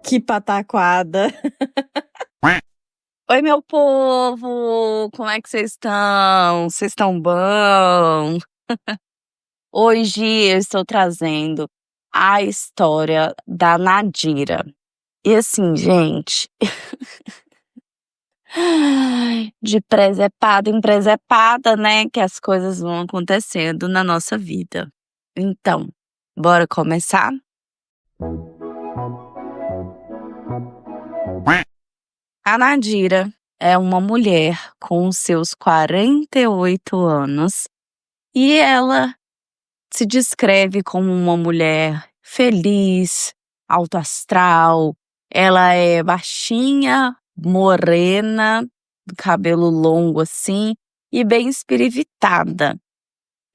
Que pataquada. Oi, meu povo! Como é que vocês estão? Vocês estão bom? Hoje eu estou trazendo a história da Nadira. E assim, gente, de presepada em presepada, né, que as coisas vão acontecendo na nossa vida. Então, bora começar? A Nadira é uma mulher com seus 48 anos e ela se descreve como uma mulher feliz, alto astral. Ela é baixinha, morena, do cabelo longo assim e bem espirivitada.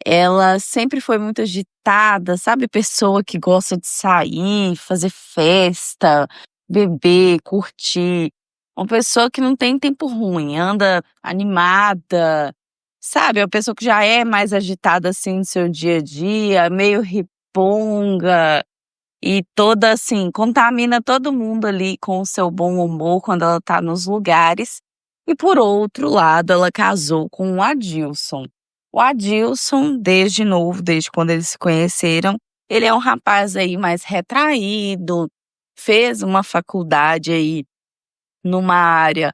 Ela sempre foi muito agitada, sabe? Pessoa que gosta de sair, fazer festa, beber, curtir. Uma pessoa que não tem tempo ruim, anda animada, sabe? É uma pessoa que já é mais agitada assim no seu dia a dia, meio riponga e toda assim, contamina todo mundo ali com o seu bom humor quando ela tá nos lugares. E por outro lado, ela casou com o Adilson. O Adilson, desde novo, desde quando eles se conheceram, ele é um rapaz aí mais retraído, fez uma faculdade aí numa área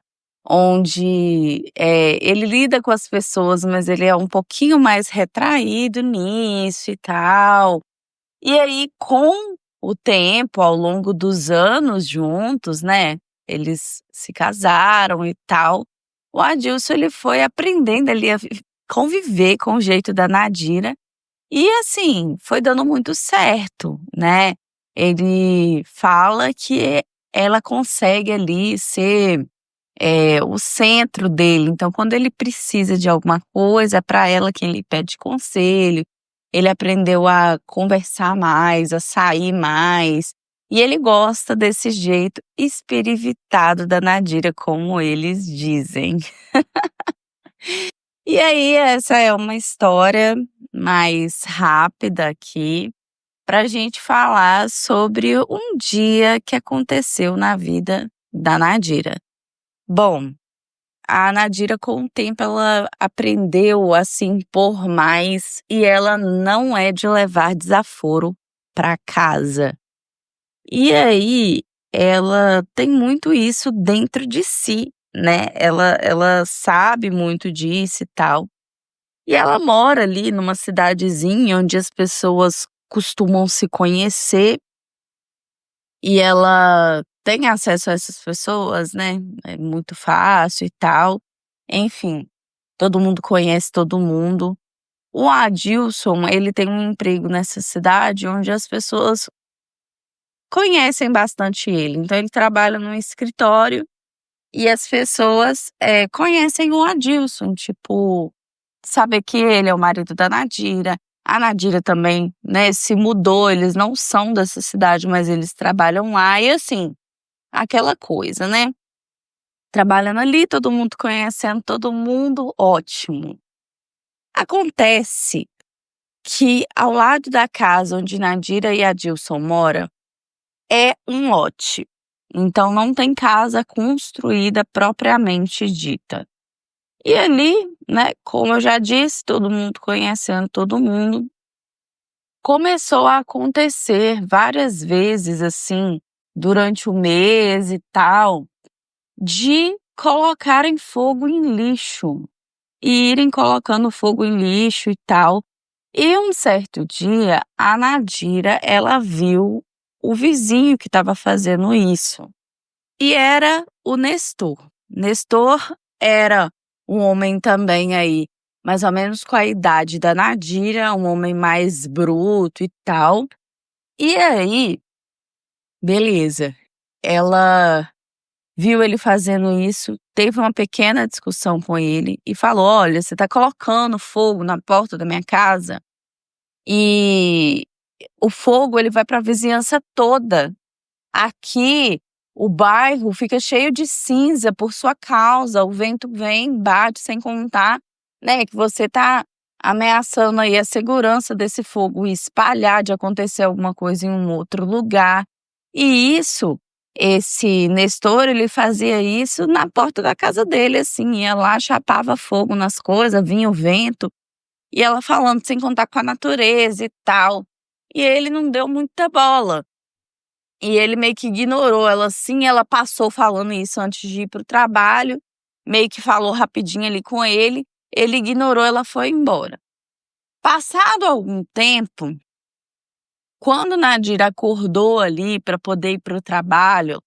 onde ele lida com as pessoas, mas ele é um pouquinho mais retraído nisso e tal. E aí, com o tempo, ao longo dos anos juntos, né, eles se casaram e tal, o Adilson ele foi aprendendo ali a conviver com o jeito da Nadira e assim, foi dando muito certo, né. Ele fala que ela consegue ali ser, o centro dele, então quando ele precisa de alguma coisa, é para ela que ele pede conselho. Ele aprendeu a conversar mais, a sair mais, e ele gosta desse jeito espirivitado da Nadira, como eles dizem. E aí, essa é uma história mais rápida aqui, pra gente falar sobre um dia que aconteceu na vida da Nadira. Bom, a Nadira, com o tempo, ela aprendeu a se impor mais e ela não é de levar desaforo para casa. E aí, ela tem muito isso dentro de si, né? Ela sabe muito disso e tal. E ela mora ali numa cidadezinha onde as pessoas costumam se conhecer e ela tem acesso a essas pessoas, né? É muito fácil e tal. Enfim, todo mundo conhece todo mundo. O Adilson, ele tem um emprego nessa cidade onde as pessoas conhecem bastante ele. Então ele trabalha num escritório e as pessoas conhecem o Adilson, tipo, saber que ele é o marido da Nadira. A Nadira também, né, se mudou, eles não são dessa cidade, mas eles trabalham lá e assim, aquela coisa, né? Trabalhando ali, todo mundo conhecendo todo mundo, ótimo. Acontece que ao lado da casa onde Nadira e Adilson moram é um lote. Então não tem casa construída propriamente dita. E ali, né, como eu já disse, todo mundo conhecendo todo mundo, começou a acontecer várias vezes assim, durante o mês e tal, de colocarem fogo em lixo e irem colocando fogo em lixo e tal. E um certo dia, a Nadira, ela viu o vizinho que estava fazendo isso. E era o Nestor. Nestor era um homem também aí, mais ou menos com a idade da Nadira, um homem mais bruto e tal. E aí, beleza, ela viu ele fazendo isso, teve uma pequena discussão com ele e falou: "Olha, você está colocando fogo na porta da minha casa e o fogo ele vai para a vizinhança toda. Aqui o bairro fica cheio de cinza por sua causa, o vento vem, bate, sem contar, né, que você está ameaçando aí a segurança desse fogo espalhar, de acontecer alguma coisa em um outro lugar". E isso esse Nestor, ele fazia isso na porta da casa dele, assim, ia lá, chapava fogo nas coisas, vinha o vento, e ela falando sem contar com a natureza e tal. E ele não deu muita bola. E ele meio que ignorou ela assim, ela passou falando isso antes de ir pro trabalho, meio que falou rapidinho ali com ele ignorou, ela foi embora. Passado algum tempo, quando Nadira acordou ali para poder ir pro trabalho,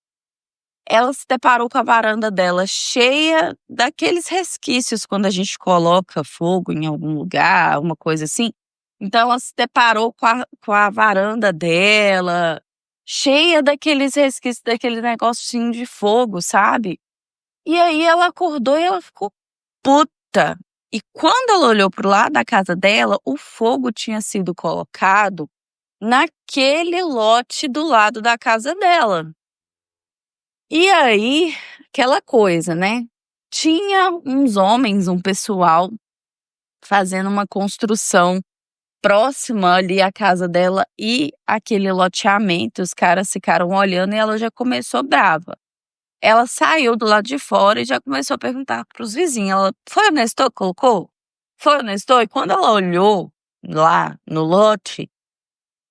ela se deparou com a varanda dela cheia daqueles resquícios quando a gente coloca fogo em algum lugar, uma coisa assim. Então ela se deparou com a varanda dela, cheia daqueles resquícios, daquele negocinho de fogo, sabe? E aí ela acordou e ela ficou puta. E quando ela olhou pro lado da casa dela, o fogo tinha sido colocado naquele lote do lado da casa dela. E aí, aquela coisa, né? Tinha uns homens, um pessoal fazendo uma construção próxima ali à casa dela e aquele loteamento. Os caras ficaram olhando e ela já começou brava. Ela saiu do lado de fora e já começou a perguntar para os vizinhos. Ela, foi o Nestor que colocou? Foi o Nestor? E quando ela olhou lá no lote,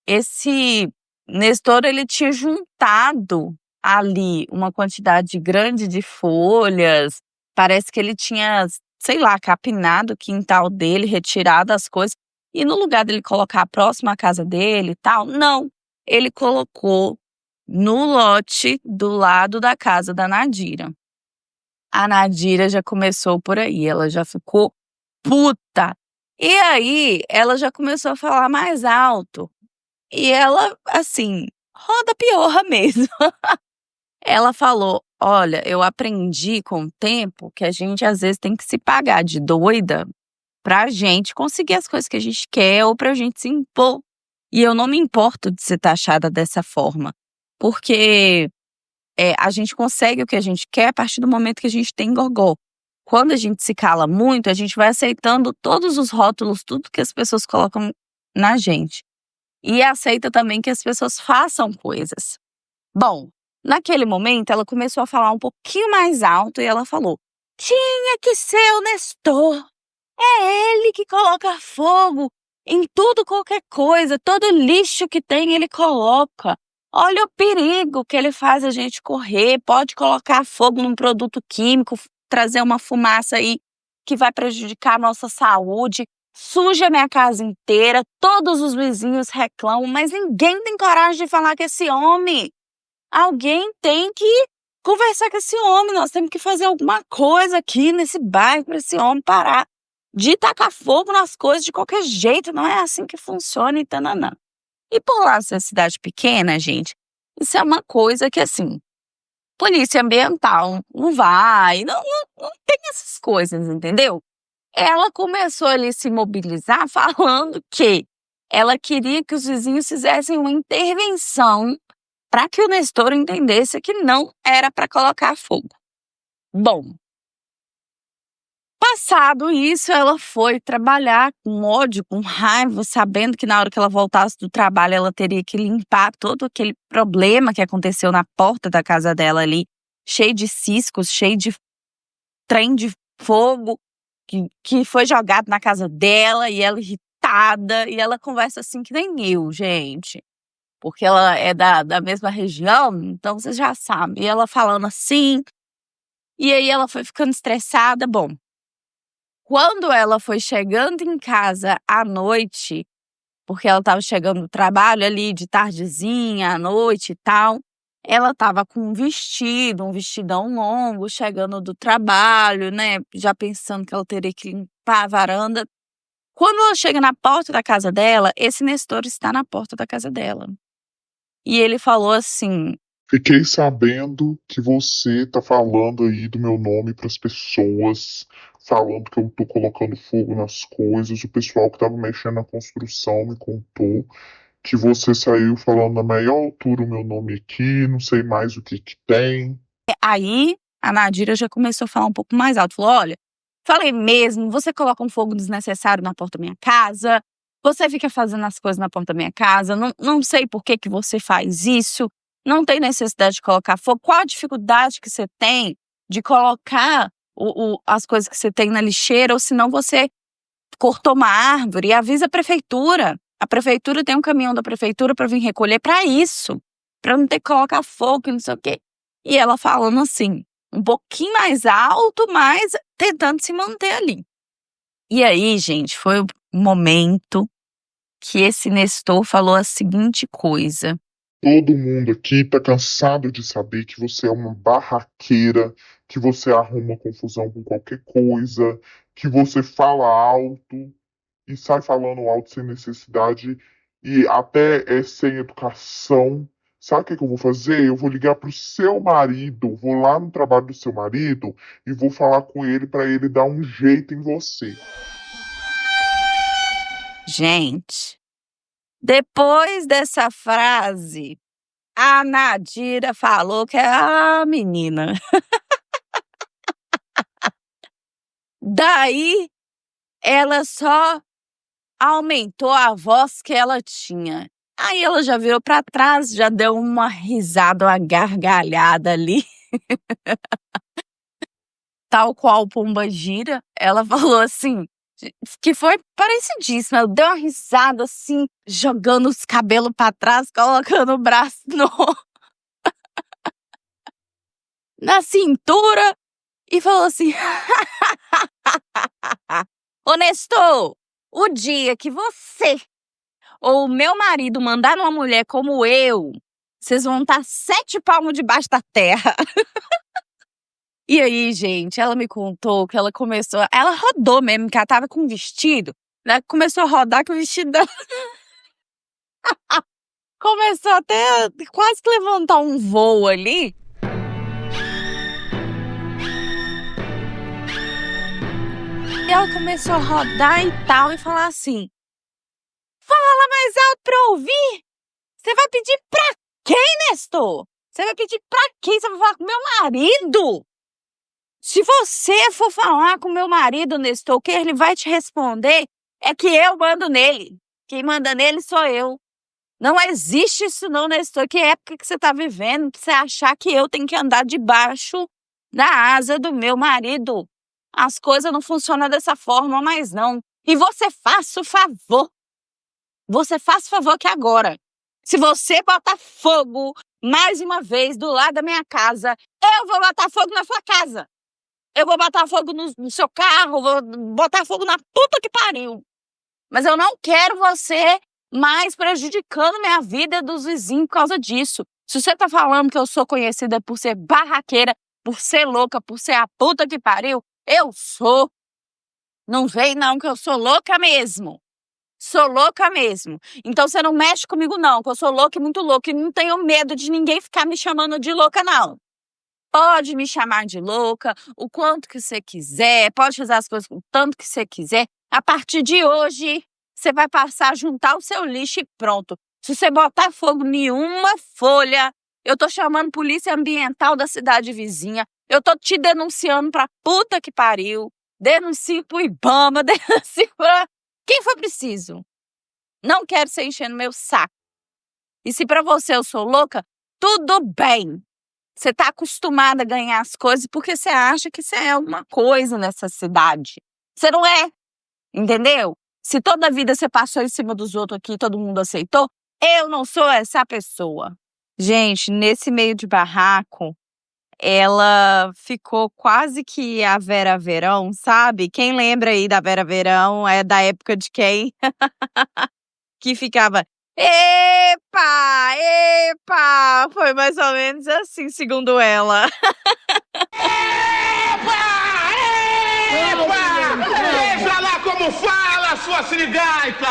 esse Nestor, ele tinha juntado ali uma quantidade grande de folhas. Parece que ele tinha, sei lá, capinado o quintal dele, retirado as coisas. E no lugar dele colocar próximo à casa dele e tal, não. Ele colocou no lote do lado da casa da Nadira. A Nadira já começou por aí, ela já ficou puta. E aí, ela já começou a falar mais alto. E ela, assim, roda piorra mesmo. Ela falou, olha, eu aprendi com o tempo que a gente às vezes tem que se pagar de doida pra gente conseguir as coisas que a gente quer ou pra gente se impor. E eu não me importo de ser taxada dessa forma, porque a gente consegue o que a gente quer a partir do momento que a gente tem gogó. Quando a gente se cala muito, a gente vai aceitando todos os rótulos, tudo que as pessoas colocam na gente. E aceita também que as pessoas façam coisas. Bom, naquele momento ela começou a falar um pouquinho mais alto e ela falou, tinha que ser o Nestor. É ele que coloca fogo em tudo, qualquer coisa, todo lixo que tem ele coloca. Olha o perigo que ele faz a gente correr, pode colocar fogo num produto químico, trazer uma fumaça aí que vai prejudicar a nossa saúde, suja a minha casa inteira, todos os vizinhos reclamam, mas ninguém tem coragem de falar com esse homem. Alguém tem que conversar com esse homem, nós temos que fazer alguma coisa aqui nesse bairro para esse homem parar de tacar fogo nas coisas de qualquer jeito, não é assim que funciona e tananã. E por lá ser cidade pequena, gente, isso é uma coisa que, assim, polícia ambiental não vai, não tem essas coisas, entendeu? Ela começou ali a se mobilizar falando que ela queria que os vizinhos fizessem uma intervenção para que o Nestor entendesse que não era para colocar fogo. Bom, passado isso, ela foi trabalhar com ódio, com raiva, sabendo que na hora que ela voltasse do trabalho, ela teria que limpar todo aquele problema que aconteceu na porta da casa dela ali, cheio de ciscos, cheio de trem de fogo, que foi jogado na casa dela, e ela irritada, e ela conversa assim que nem eu, gente. Porque ela é da mesma região, então vocês já sabem. E ela falando assim, e aí ela foi ficando estressada. Bom, quando ela foi chegando em casa à noite, porque ela estava chegando do trabalho ali de tardezinha, à noite e tal, ela estava com um vestidão longo, chegando do trabalho, né, já pensando que ela teria que limpar a varanda. Quando ela chega na porta da casa dela, esse Nestor está na porta da casa dela. E ele falou assim, fiquei sabendo que você tá falando aí do meu nome pras pessoas, falando que eu tô colocando fogo nas coisas. O pessoal que tava mexendo na construção me contou que você saiu falando na maior altura o meu nome aqui, não sei mais o que que tem. Aí a Nadira já começou a falar um pouco mais alto. Falou, olha, falei mesmo, você coloca um fogo desnecessário na porta da minha casa, você fica fazendo as coisas na porta da minha casa, não sei por que você faz isso. Não tem necessidade de colocar fogo. Qual a dificuldade que você tem de colocar as coisas que você tem na lixeira, ou senão você cortou uma árvore e avisa a prefeitura. A prefeitura tem um caminhão da prefeitura para vir recolher para isso, para não ter que colocar fogo e não sei o quê. E ela falando assim, um pouquinho mais alto, mas tentando se manter ali. E aí, gente, foi o momento que esse Nestor falou a seguinte coisa. Todo mundo aqui tá cansado de saber que você é uma barraqueira, que você arruma confusão com qualquer coisa, que você fala alto e sai falando alto sem necessidade e até sem educação. Sabe o que eu vou fazer? Eu vou ligar pro seu marido, vou lá no trabalho do seu marido e vou falar com ele para ele dar um jeito em você. Gente, depois dessa frase, a Nadira falou que é menina. Daí, ela só aumentou a voz que ela tinha. Aí ela já virou pra trás, já deu uma risada, uma gargalhada ali. Tal qual Pomba Gira, ela falou assim, que foi parecidíssima. Ela deu uma risada assim, jogando os cabelos pra trás, colocando o braço na cintura e falou assim: Ô Nestor, o dia que você ou o meu marido mandar numa mulher como eu, vocês vão estar 7 palmos debaixo da terra. E aí, gente, ela me contou que ela rodou mesmo, que ela tava com um vestido, né? Começou a rodar que o vestido dela começou até quase que levantar um voo ali. E ela começou a rodar e tal, e falar assim: fala mais alto pra eu ouvir! Você vai pedir pra quem, Nestor? Você vai pedir pra quem? Você vai falar com meu marido? Se você for falar com meu marido, Nestor, o que ele vai te responder é que eu mando nele. Quem manda nele sou eu. Não existe isso não, Nestor. Que época que você tá vivendo pra você achar que eu tenho que andar debaixo da asa do meu marido? As coisas não funcionam dessa forma mais não. E você faça o favor. Você faça o favor que agora, se você botar fogo mais uma vez do lado da minha casa, eu vou botar fogo na sua casa. Eu vou botar fogo no seu carro, vou botar fogo na puta que pariu. Mas eu não quero você mais prejudicando minha vida dos vizinhos por causa disso. Se você tá falando que eu sou conhecida por ser barraqueira, por ser louca, por ser a puta que pariu, eu sou. Não vem não, que eu sou louca mesmo. Sou louca mesmo. Então você não mexe comigo não, que eu sou louca e muito louca. E não tenho medo de ninguém ficar me chamando de louca não. Pode me chamar de louca o quanto que você quiser, pode fazer as coisas o tanto que você quiser. A partir de hoje, você vai passar a juntar o seu lixo e pronto. Se você botar fogo em uma folha, eu tô chamando polícia ambiental da cidade vizinha, eu tô te denunciando pra puta que pariu, denuncio pro Ibama, denuncio pra quem for preciso. Não quero ser enchendo meu saco. E se pra você eu sou louca, tudo bem. Você tá acostumada a ganhar as coisas porque você acha que você é alguma coisa nessa cidade. Você não é, entendeu? Se toda a vida você passou em cima dos outros aqui e todo mundo aceitou, eu não sou essa pessoa. Gente, nesse meio de barraco, ela ficou quase que a Vera Verão, sabe? Quem lembra aí da Vera Verão é da época de quem? Que ficava... Epa, epa, foi mais ou menos assim, segundo ela. Epa, epa, veja lá como fala, sua sirigaita.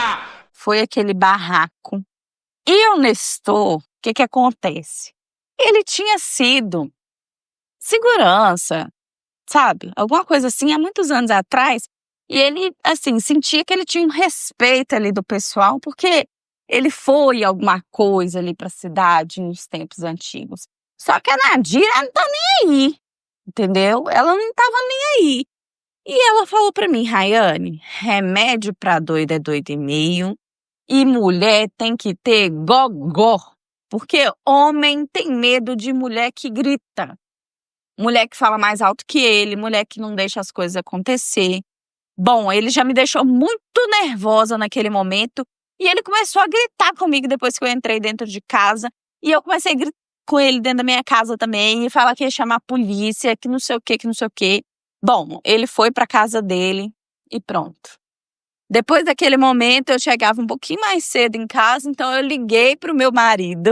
Foi aquele barraco. E o Nestor, o que acontece? Ele tinha sido segurança, sabe? Alguma coisa assim, há muitos anos atrás. E ele, assim, sentia que ele tinha um respeito ali do pessoal, porque... ele foi alguma coisa ali pra cidade nos tempos antigos. Só que a Nadira não tá nem aí, entendeu? Ela não tava nem aí. E ela falou pra mim: Rayane, remédio pra doido é doido e meio, e mulher tem que ter gogó. Porque homem tem medo de mulher que grita. Mulher que fala mais alto que ele, mulher que não deixa as coisas acontecer. Bom, ele já me deixou muito nervosa naquele momento e ele começou a gritar comigo depois que eu entrei dentro de casa. E eu comecei a gritar com ele dentro da minha casa também e falar que ia chamar a polícia, que não sei o que não sei o quê. Bom, ele foi pra casa dele e pronto. Depois daquele momento eu chegava um pouquinho mais cedo em casa, então eu liguei pro meu marido.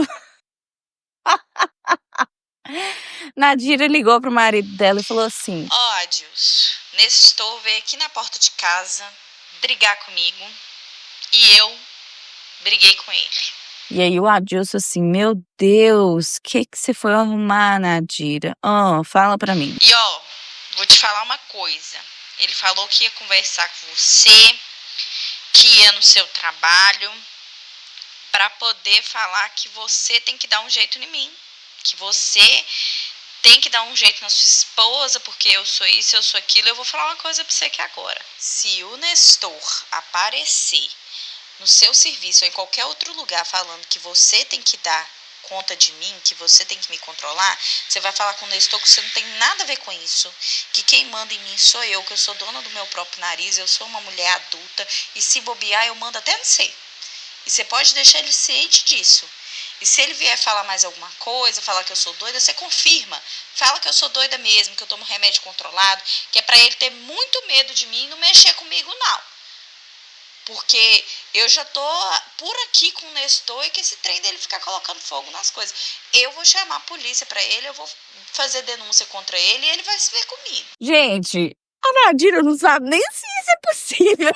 Nadira ligou pro marido dela e falou assim: Ó, Adilson, Nestor veio aqui na porta de casa brigar comigo e eu briguei com ele. E aí o Adilson assim: meu Deus, o que você foi arrumar, Nadira? Fala pra mim. E ó, vou te falar uma coisa. Ele falou que ia conversar com você, que ia no seu trabalho, pra poder falar que você tem que dar um jeito em mim. Que você tem que dar um jeito na sua esposa, porque eu sou isso, eu sou aquilo. Eu vou falar uma coisa pra você aqui agora. Se o Nestor aparecer no seu serviço ou em qualquer outro lugar falando que você tem que dar conta de mim, que você tem que me controlar, você vai falar com o Nestor que você não tem nada a ver com isso, que quem manda em mim sou eu, que eu sou dona do meu próprio nariz, eu sou uma mulher adulta e se bobear eu mando até não sei. E você pode deixar ele ciente disso. E se ele vier falar mais alguma coisa, falar que eu sou doida, você confirma. Fala que eu sou doida mesmo, que eu tomo remédio controlado, que é pra ele ter muito medo de mim e não mexer comigo, não. Porque eu já tô por aqui com o Nestor e que esse trem dele ficar colocando fogo nas coisas. Eu vou chamar a polícia pra ele, eu vou fazer denúncia contra ele e ele vai se ver comigo. Gente, a Nadira não sabe nem se isso é possível.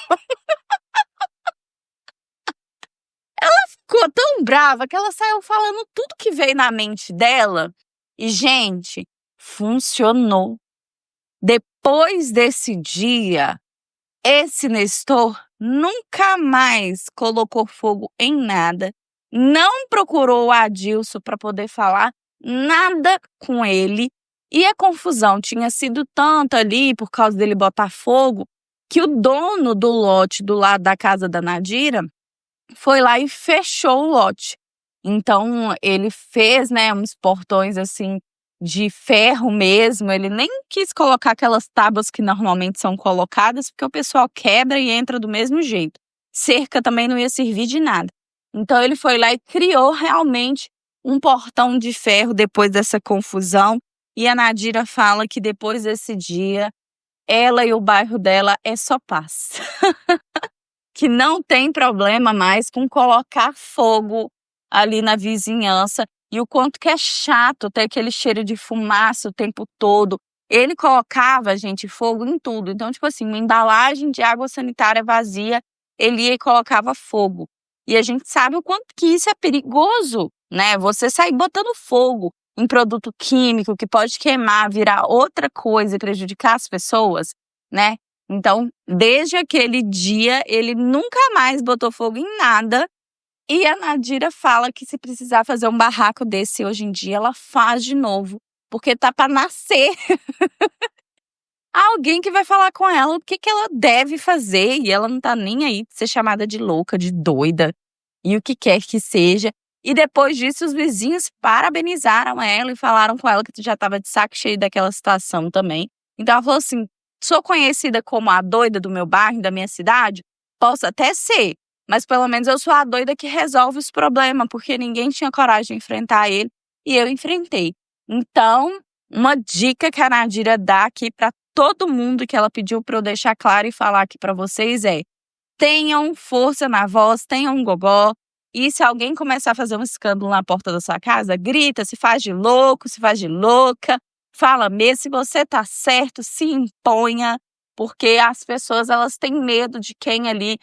Ela ficou tão brava que ela saiu falando tudo que veio na mente dela. E, gente, funcionou. Depois desse dia, esse Nestor nunca mais colocou fogo em nada, não procurou o Adilson para poder falar nada com ele. E a confusão tinha sido tanta ali por causa dele botar fogo que o dono do lote do lado da casa da Nadira foi lá e fechou o lote. Então ele fez, uns portões assim de ferro mesmo. Ele nem quis colocar aquelas tábuas que normalmente são colocadas, porque o pessoal quebra e entra do mesmo jeito. Cerca também não ia servir de nada. Então ele foi lá e criou realmente um portão de ferro depois dessa confusão. E a Nadira fala que depois desse dia, ela e o bairro dela é só paz. Que não tem problema mais com colocar fogo ali na vizinhança. E o quanto que é chato ter aquele cheiro de fumaça o tempo todo. Ele colocava, gente, fogo em tudo. Então, tipo assim, uma embalagem de água sanitária vazia, ele ia e colocava fogo. E a gente sabe o quanto que isso é perigoso, né? Você sair botando fogo em produto químico que pode queimar, virar outra coisa e prejudicar as pessoas, né? Então, desde aquele dia, ele nunca mais botou fogo em nada. E a Nadira fala que se precisar fazer um barraco desse hoje em dia, ela faz de novo. Porque tá pra nascer alguém que vai falar com ela o que ela deve fazer. E ela não tá nem aí de ser chamada de louca, de doida. E o que quer que seja. E depois disso, os vizinhos parabenizaram ela e falaram com ela que já tava de saco cheio daquela situação também. Então ela falou assim: sou conhecida como a doida do meu bairro, da minha cidade? Posso até ser, mas pelo menos eu sou a doida que resolve os problemas, porque ninguém tinha coragem de enfrentar ele e eu enfrentei. Então, uma dica que a Nadira dá aqui para todo mundo, que ela pediu para eu deixar claro e falar aqui para vocês é: tenham força na voz, tenham um gogó. E se alguém começar a fazer um escândalo na porta da sua casa, grita, se faz de louco, se faz de louca. Fala mesmo, se você tá certo, se imponha, porque as pessoas, elas têm medo de quem ali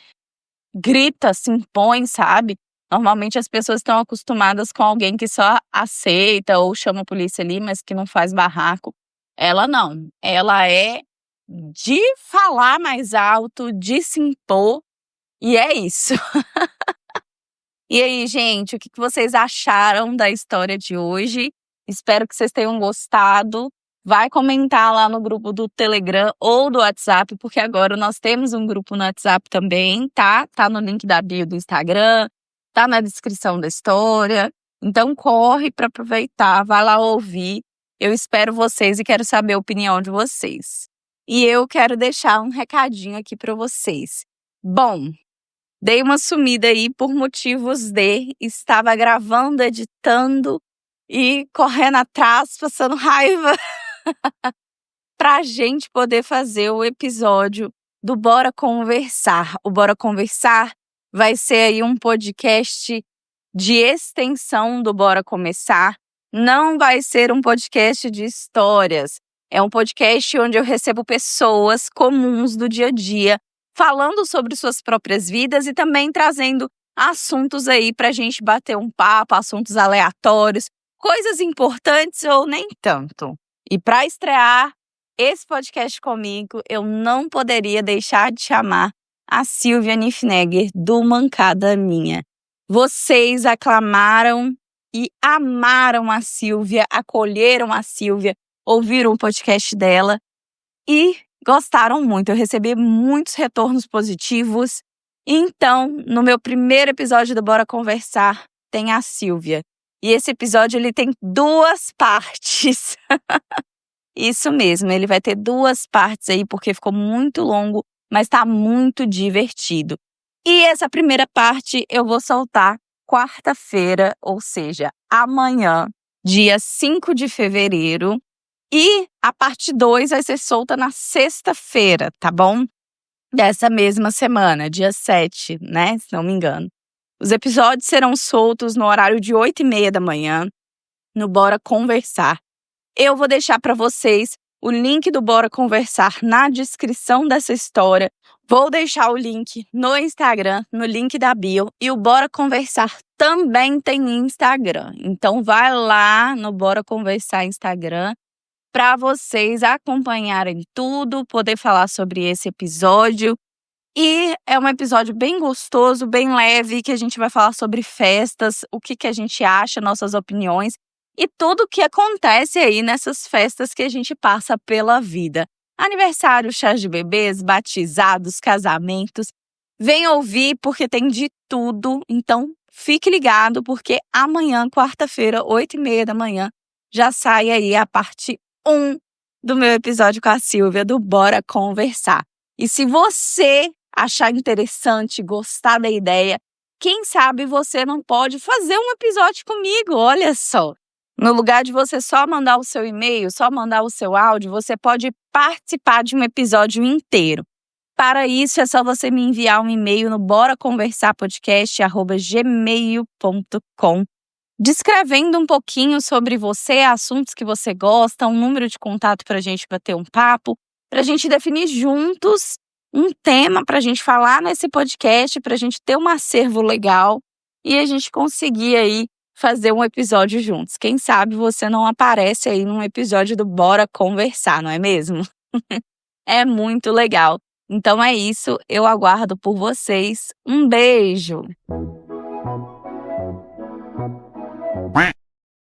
grita, se impõe, sabe? Normalmente as pessoas estão acostumadas com alguém que só aceita ou chama a polícia ali, mas que não faz barraco. Ela não, ela é de falar mais alto, de se impor, e é isso. E aí, gente, o que vocês acharam da história de hoje? Espero que vocês tenham gostado. Vai comentar lá no grupo do Telegram ou do WhatsApp, porque agora nós temos um grupo no WhatsApp também, tá? Tá no link da bio do Instagram, tá na descrição da história. Então corre para aproveitar, vai lá ouvir. Eu espero vocês e quero saber a opinião de vocês. E eu quero deixar um recadinho aqui para vocês. Bom, dei uma sumida aí por motivos de estava gravando, editando e correndo atrás, passando raiva pra gente poder fazer o episódio do Bora Conversar. O Bora Conversar vai ser aí um podcast de extensão do Bora Começar. Não vai ser um podcast de histórias. É um podcast onde eu recebo pessoas comuns do dia a dia, falando sobre suas próprias vidas e também trazendo assuntos aí pra gente bater um papo, assuntos aleatórios, coisas importantes ou nem tanto. E para estrear esse podcast comigo, eu não poderia deixar de chamar a Silvia Niffenegger do Mancada Minha. Vocês aclamaram e amaram a Silvia, acolheram a Silvia, ouviram o podcast dela e gostaram muito. Eu recebi muitos retornos positivos. Então, no meu primeiro episódio do Bora Conversar, tem a Silvia. E esse episódio ele tem 2 partes. Isso mesmo, ele vai ter 2 partes aí, porque ficou muito longo, mas tá muito divertido. E essa primeira parte eu vou soltar quarta-feira, ou seja, amanhã, dia 5 de fevereiro. E a parte 2 vai ser solta na sexta-feira, tá bom? Dessa mesma semana, dia 7, né? Se não me engano. Os episódios serão soltos no horário de 8h30 da manhã, no Bora Conversar. Eu vou deixar para vocês o link do Bora Conversar na descrição dessa história. Vou deixar o link no Instagram, no link da bio. E o Bora Conversar também tem Instagram. Então vai lá no Bora Conversar Instagram para vocês acompanharem tudo, poder falar sobre esse episódio. E é um episódio bem gostoso, bem leve, que a gente vai falar sobre festas, o que a gente acha, nossas opiniões e tudo o que acontece aí nessas festas que a gente passa pela vida. Aniversário, chás de bebês, batizados, casamentos. Vem ouvir porque tem de tudo. Então fique ligado porque amanhã, quarta-feira, 8h30 da manhã, já sai aí a parte 1 do meu episódio com a Silvia do Bora Conversar. E se você achar interessante, gostar da ideia, quem sabe você não pode fazer um episódio comigo, olha só. No lugar de você só mandar o seu e-mail, só mandar o seu áudio, você pode participar de um episódio inteiro. Para isso, é só você me enviar um e-mail no boraconversarpodcast@gmail.com, descrevendo um pouquinho sobre você, assuntos que você gosta, um número de contato para a gente bater um papo, para a gente definir juntos um tema para a gente falar nesse podcast, para a gente ter um acervo legal e a gente conseguir aí fazer um episódio juntos. Quem sabe você não aparece aí num episódio do Bora Conversar, não é mesmo? É muito legal. Então é isso, eu aguardo por vocês. Um beijo!